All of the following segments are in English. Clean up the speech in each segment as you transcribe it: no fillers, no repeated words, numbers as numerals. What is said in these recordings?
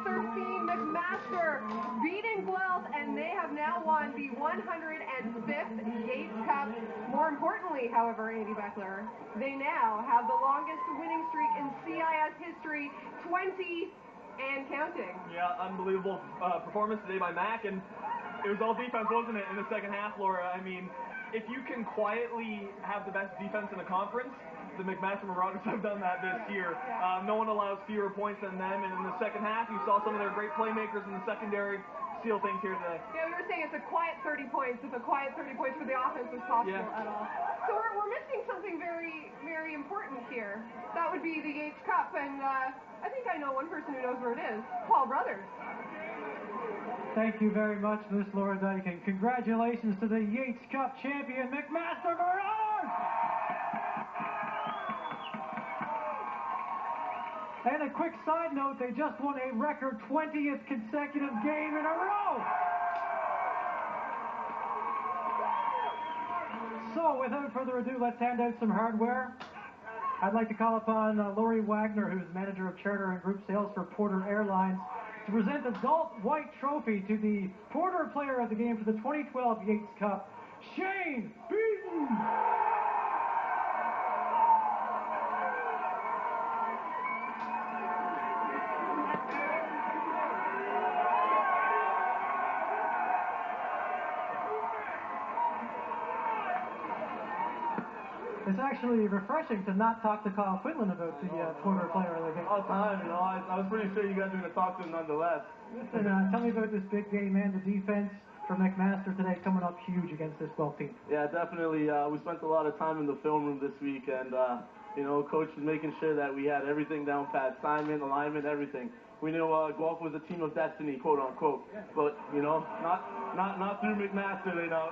13, McMaster beating Guelph, and they have now won the 105th Yates Cup. More importantly, however, Andy Beckler, they now have the longest winning streak in CIS history, 20 and counting. Yeah, unbelievable performance today by Mac, and it was all defense, wasn't it, in the second half, Laura? I mean, if you can quietly have the best defense in the conference, the McMaster Marauders have done that this year. No one allows fewer points than them, and in the second half, you saw some of their great playmakers in the secondary seal things here today. Yeah, we were saying it's a quiet 30 points, if a quiet 30 points for the offense is possible at all. So we're missing something very, very important here. That would be the Yates Cup, and I think I know one person who knows where it is, Paul Brothers. Thank you very much, Miss Laura Dyke, and congratulations to the Yates Cup champion, McMaster Marauders! And a quick side note, they just won a record 20th consecutive game in a row! So, without further ado, let's hand out some hardware. I'd like to call upon Lori Wagner, who's manager of charter and group sales for Porter Airlines, to present the Galt White Trophy to the Porter player of the game for the 2012 Yates Cup, Shane Beaton! It's actually refreshing to not talk to Kyle Quinlan about the Porter player of the game. All the time, you know. I was pretty sure you guys were going to talk to him nonetheless. Listen, tell me about this big game, man. The defense for McMaster today coming up huge against this Guelph team. Yeah, definitely. We spent a lot of time in the film room this week, and you know, Coach was making sure that we had everything down pat, assignment, alignment, everything. We knew Guelph was a team of destiny, quote unquote, but you know, not through McMaster, they know.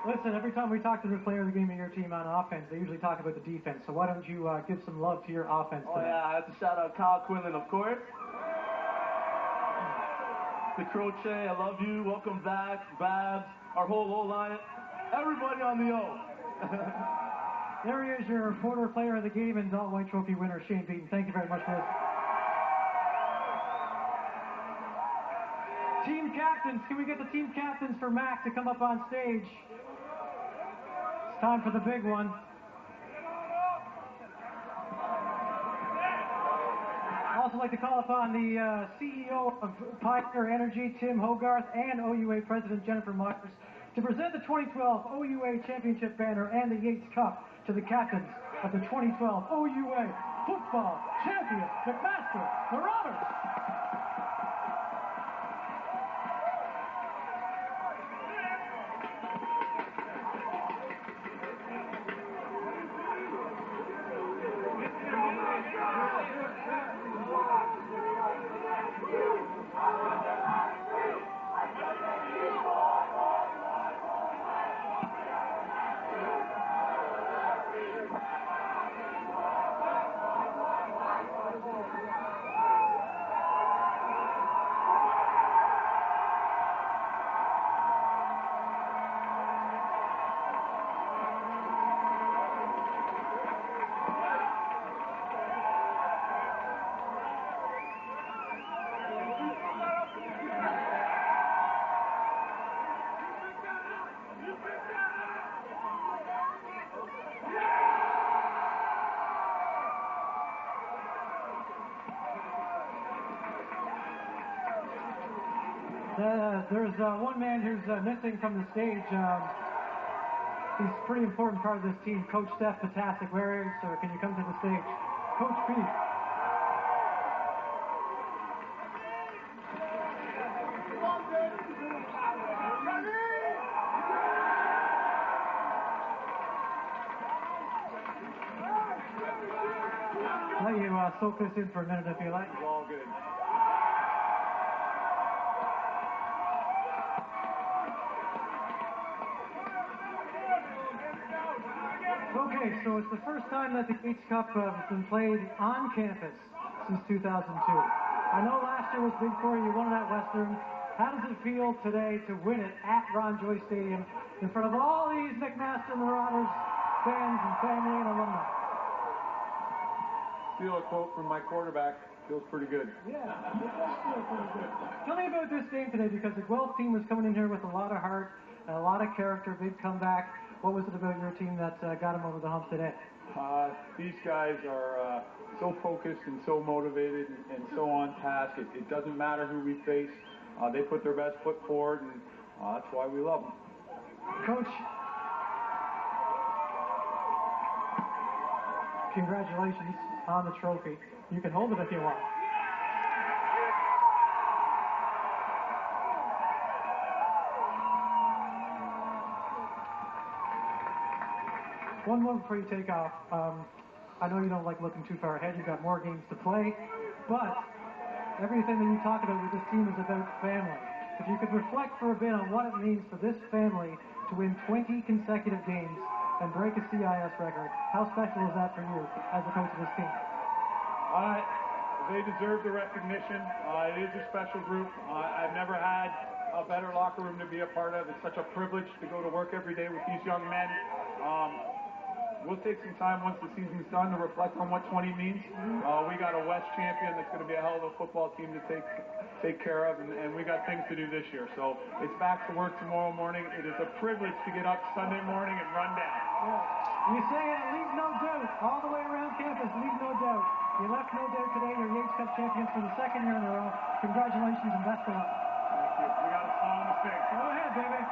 Listen, every time we talk to the player of the game of your team on offense, they usually talk about the defense. So why don't you give some love to your offense today? Oh yeah, I have to shout out Kyle Quinlan, of course. The Crochet, I love you. Welcome back, Babs, our whole O-line, everybody on the O. There he is, your Porter player of the game and Galt White Trophy winner, Shane Beaton. Thank you very much for this. Team captains, can we get the team captains for Mac to come up on stage? It's time for the big one. I'd also like to call upon the CEO of Pioneer Energy, Tim Hogarth, and OUA President Jennifer Myers to present the 2012 OUA Championship banner and the Yates Cup to the captains of the 2012 OUA Football Champion McMaster Marauders. There's one man who's missing from the stage. He's a pretty important part of this team, Coach Steph Potasic. Where is he, sir? Can you come to the stage? Coach P. Let you soak this in for a minute if you like. It's all good. Okay, so it's the first time that the Yates Cup has been played on campus since 2002. I know last year was big for you. You won it at Western. How does it feel today to win it at Ron Joyce Stadium in front of all these McMaster Marauders fans and family and alumni? steal a quote from my quarterback, feels pretty good. Yeah, it does feel pretty good. Tell me about this game today, because the Guelph team was coming in here with a lot of heart and a lot of character, big comeback. What was it about your team that got them over the hump today? These guys are so focused and so motivated and so on task. It doesn't matter who we face. They put their best foot forward, and that's why we love them. Coach, congratulations on the trophy. You can hold it if you want. One more before you take off. I know you don't like looking too far ahead. You've got more games to play, but everything that you talk about with this team is about family. If you could reflect for a bit on what it means for this family to win 20 consecutive games and break a CIS record, how special is that for you as the coach of this team? They deserve the recognition. It is a special group. I've never had a better locker room to be a part of. It's such a privilege to go to work every day with these young men. We'll take some time once the season's done to reflect on what 20 means. We got a West champion that's going to be a hell of a football team to take care of, and we got things to do this year. So it's back to work tomorrow morning. It is a privilege to get up Sunday morning and run down. Yeah. You say it, leave no doubt. All the way around campus, leave no doubt. You left no doubt today. You're Yates Cup champions for the second year in a row. Congratulations and best of luck. Thank you. We got a song to sing. Go ahead, baby.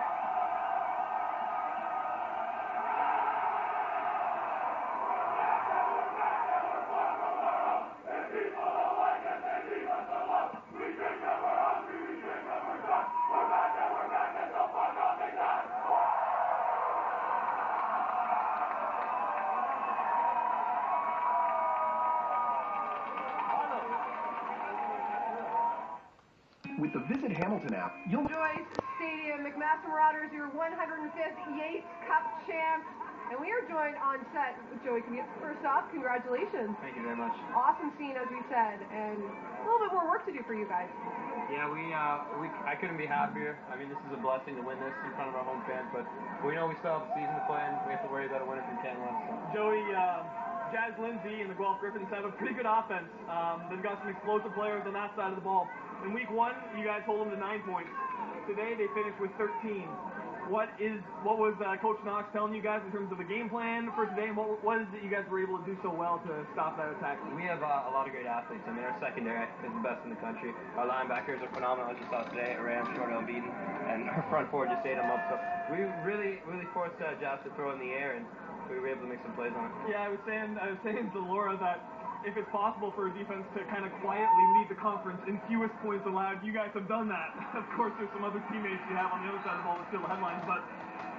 With the Visit Hamilton app, you'll... Joyce Stadium, McMaster Marauders, your 105th Yates Cup champs. And we are joined on set with Joey Commute. First off, congratulations. Thank you very much. Awesome scene, as we said, and a little bit more work to do for you guys. Yeah, I couldn't be happier. I mean, this is a blessing to win this in front of our home fans, but we know we still have a season to play, and we have to worry about a winner from Canada. So. Joey, Jazz Lindsay and the Guelph Griffins have a pretty good offense. They've got some explosive players on that side of the ball. In week 1, you guys hold them to 9 points. Today, they finished with 13. What was Coach Knox telling you guys in terms of the game plan for today, and what is it you guys were able to do so well to stop that attack? We have a lot of great athletes. I mean, our secondary is the best in the country. Our linebackers are phenomenal, as you saw today. Ram, short, unbeaten, and our front four just ate them up. So we really forced Josh to throw in the air, and we were able to make some plays on it. Yeah, I was saying to Laura that if it's possible for a defense to kind of quietly lead the conference in fewest points allowed, you guys have done that. Of course, there's some other teammates you have on the other side of the ball that steal the headlines, but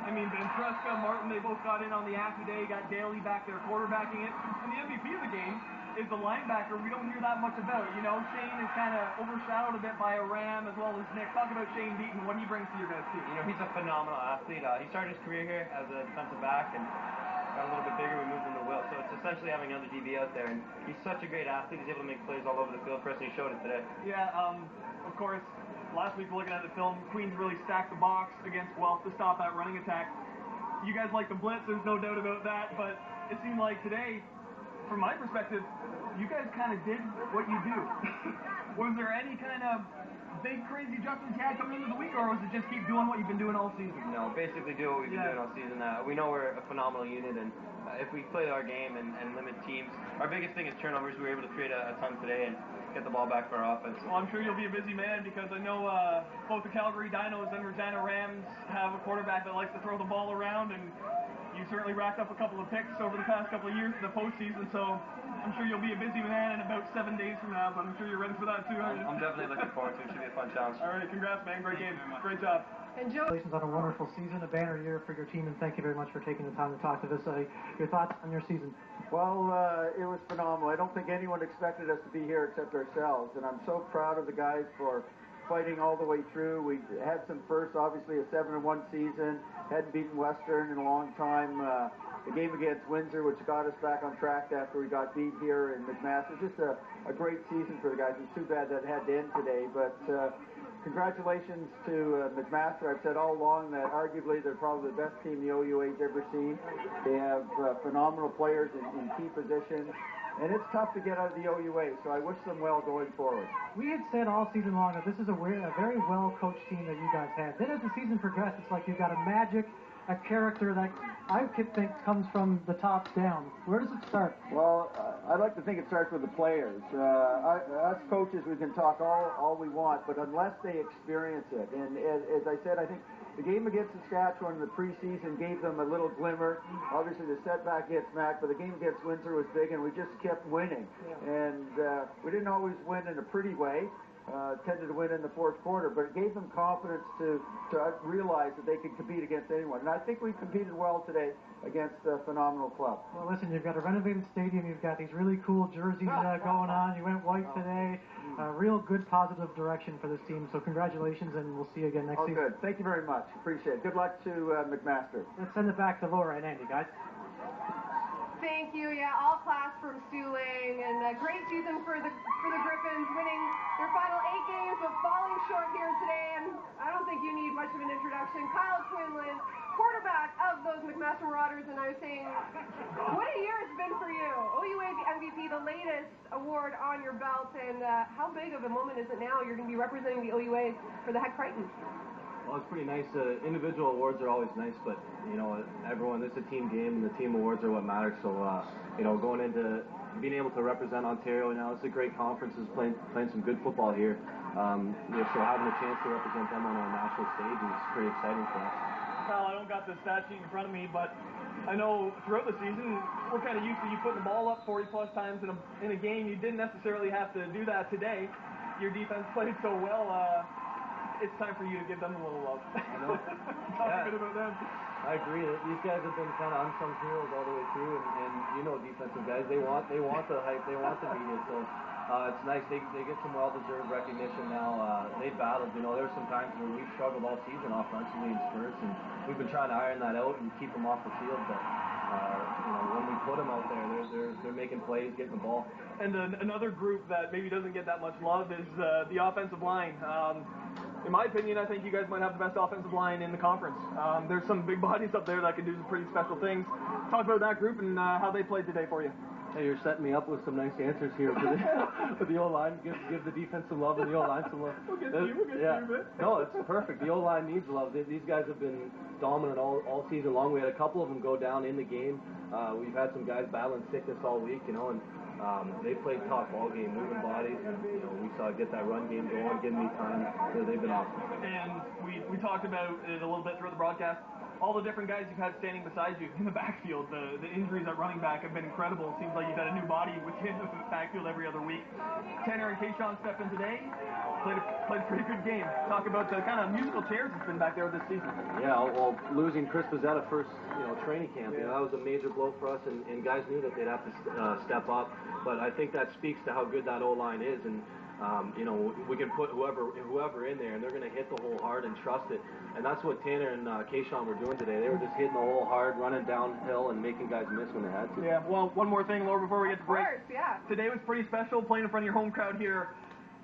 I mean, Ben Tresca, Martin, they both got in on the act today, got Daly back there quarterbacking it, and the MVP of the game is the linebacker we don't hear that much about. You know, Shane is kind of overshadowed a bit by a Ram as well as Nick. Talk about Shane Deaton, what he brings to your guys' team. You know, he's a phenomenal athlete. He started his career here as a defensive back, and got a little bit bigger, we moved him to Will. So it's essentially having another DB out there, and he's such a great athlete. He's able to make plays all over the field for us, and he showed it today. Yeah, of course, last week looking at the film, Queens really stacked the box against Guelph to stop that running attack. You guys like the blitz, there's no doubt about that, but it seemed like today, from my perspective, you guys kind of did what you do. Was there any kind of big crazy adjustments you had coming into the week, or was it just keep doing what you've been doing all season? No, basically do what we've been doing all season. We know we're a phenomenal unit, and if we play our game and limit teams, our biggest thing is turnovers. We were able to create a ton today and get the ball back for our offense. Well, I'm sure you'll be a busy man, because I know both the Calgary Dinos and Regina Rams have a quarterback that likes to throw the ball around, and you certainly racked up a couple of picks over the past couple of years in the postseason, so I'm sure you'll be a busy man in about 7 days from now, but I'm sure you're ready for that too, aren't you? I'm definitely looking forward to it. It should be a fun challenge. All right, congrats, man. Great game. Great job. And Joe, Congratulations on a wonderful season, a banner year for your team, and thank you very much for taking the time to talk to us. Your thoughts on your season? Well, it was phenomenal. I don't think anyone expected us to be here except ourselves, and I'm so proud of the guys for fighting all the way through. We had some firsts, obviously a 7-1 season, hadn't beaten Western in a long time. The game against Windsor, which got us back on track after we got beat here in McMaster. Just a great season for the guys. It's too bad that had to end today, but congratulations to McMaster. I've said all along that arguably they're probably the best team the OUA's ever seen. They have phenomenal players in key positions. and it's tough to get out of the OUA, so I wish them well going forward. We had said all season long that this is a very well-coached team that you guys had. Then as the season progressed, it's like you've got a magic, a character that I could think comes from the top down. Where does it start? Well, I'd like to think it starts with the players. Us coaches, we can talk all we want, but unless they experience it, and as I said, I think the game against Saskatchewan in the preseason gave them a little glimmer. Obviously, the setback against Mac, but the game against Windsor was big, and we just kept winning. And we didn't always win in a pretty way. Tended to win in the fourth quarter, but it gave them confidence to realize that they could compete against anyone. And I think we competed well today against a phenomenal club. Well, listen, you've got a renovated stadium. You've got these really cool jerseys going on. You went white today. Real good positive direction for this team. So congratulations, and we'll see you again next season. Good. Thank you very much. Appreciate it. Good luck to McMaster. Let's send it back to Laura and Andy, guys. Thank you. Yeah, all class from Stu Lang, and a great season for the Griffins, winning their final 8 games, but falling short here today. And I don't think you need much of an introduction. Kyle Quinlan, quarterback of those McMaster Marauders, and I was saying, what a year it's been for you. OUA MVP, the latest award on your belt, and how big of a moment is it now? You're going to be representing the OUA for the Heck Crichton. Well, it's pretty nice. Individual awards are always nice, but, you know, everyone, it's a team game, and the team awards are what matter. So, you know, going into being able to represent Ontario now, it's a great conference, is playing some good football here. You know, so having a chance to represent them on a national stage is pretty exciting for us. Kyle, I don't got the stat sheet in front of me, but I know throughout the season, we're kind of used to you putting the ball up 40-plus times in a game. You didn't necessarily have to do that today. Your defense played so well. It's time for you to give them a little love. I know. Talk a bit about them. I agree. These guys have been kind of unsung heroes all the way through, and you know, defensive guys, they want the hype, they want the media. So it's nice they get some well-deserved recognition now. They battled. You know, there were some times where we struggled all season offensively in spurts, and we've been trying to iron that out and keep them off the field. But you know, when we put them out there, they're making plays, getting the ball. And another group that maybe doesn't get that much love is the offensive line. In my opinion, I think you guys might have the best offensive line in the conference. There's some big bodies up there that can do some pretty special things. Talk about that group and how they played today for you. Hey, you're setting me up with some nice answers here for the O-line. Give the defense some love and the O-line some love. We'll get you a bit. No, it's perfect. The O-line needs love. These guys have been dominant all season long. We had a couple of them go down in the game. We've had some guys battling sickness all week, you know, and they played top ball game, moving bodies, and you know, we saw get that run game going, give me time. So they've been awesome. And we talked about it a little bit throughout the broadcast. All the different guys you've had standing beside you in the backfield, the injuries at running back have been incredible. It seems like you've had a new body within the backfield every other week. Tanner and Kayshawn stepped in today, played a pretty good game. Talk about the kind of musical chairs that's been back there this season. Yeah, well, losing Chris Pizzetta first, you know, training camp, you know, that was a major blow for us, and guys knew that they'd have to step up. But I think that speaks to how good that O-line is, and you know, we can put whoever in there, and they're going to hit the hole hard and trust it. And that's what Tanner and Kayshawn were doing today. They were just hitting the hole hard, running downhill, and making guys miss when they had to. Yeah, well, one more thing, Laura, before we get to break. Of course, yeah. Today was pretty special, playing in front of your home crowd here.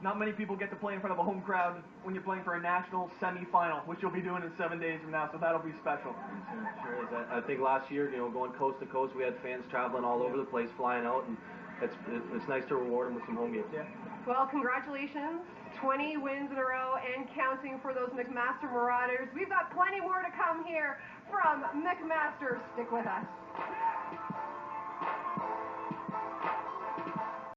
Not many people get to play in front of a home crowd when you're playing for a national semifinal, which you'll be doing in 7 days from now, so that'll be special. Sure is. I think last year, you know, going coast to coast, we had fans traveling all over the place, flying out, and it's nice to reward them with some home games. Yeah. Well, congratulations. 20 wins in a row and counting for those McMaster Marauders. We've got plenty more to come here from McMaster. Stick with us.